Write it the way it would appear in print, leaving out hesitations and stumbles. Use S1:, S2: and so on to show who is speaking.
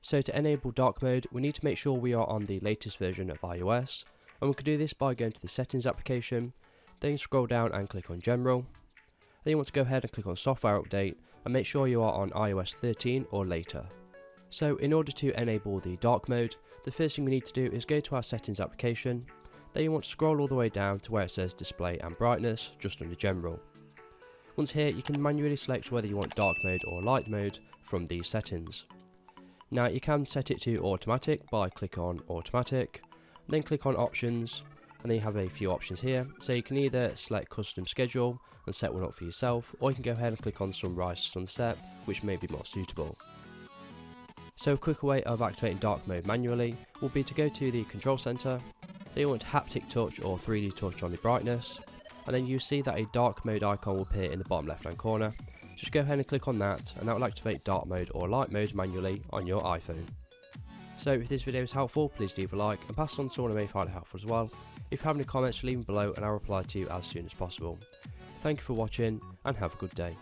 S1: So to enable dark mode, we need to make sure we are on the latest version of iOS, and we can do this by going to the settings application, then scroll down and click on general. Then you want to go ahead and click on software update and make sure you are on iOS 13 or later. So in order to enable the dark mode, the first thing we need to do is go to our settings application. Then you want to scroll all the way down to where it says display and brightness, just under general. Once here, you can manually select whether you want dark mode or light mode from these settings. Now you can set it to automatic by click on automatic, then click on options, and then you have a few options here. So you can either select custom schedule and set one up for yourself, or you can go ahead and click on sunrise to sunset, which may be more suitable. So a quicker way of activating dark mode manually will be to go to the control center, then you want haptic touch or 3D touch on the brightness, and then you see that a dark mode icon will appear in the bottom left hand corner. Just go ahead and click on that, and that will activate dark mode or light mode manually on your iPhone. So if this video is helpful, please leave a like and pass it on to someone who may find it helpful as well. If you have any comments, leave them below and I'll reply to you as soon as possible. Thank you for watching and have a good day.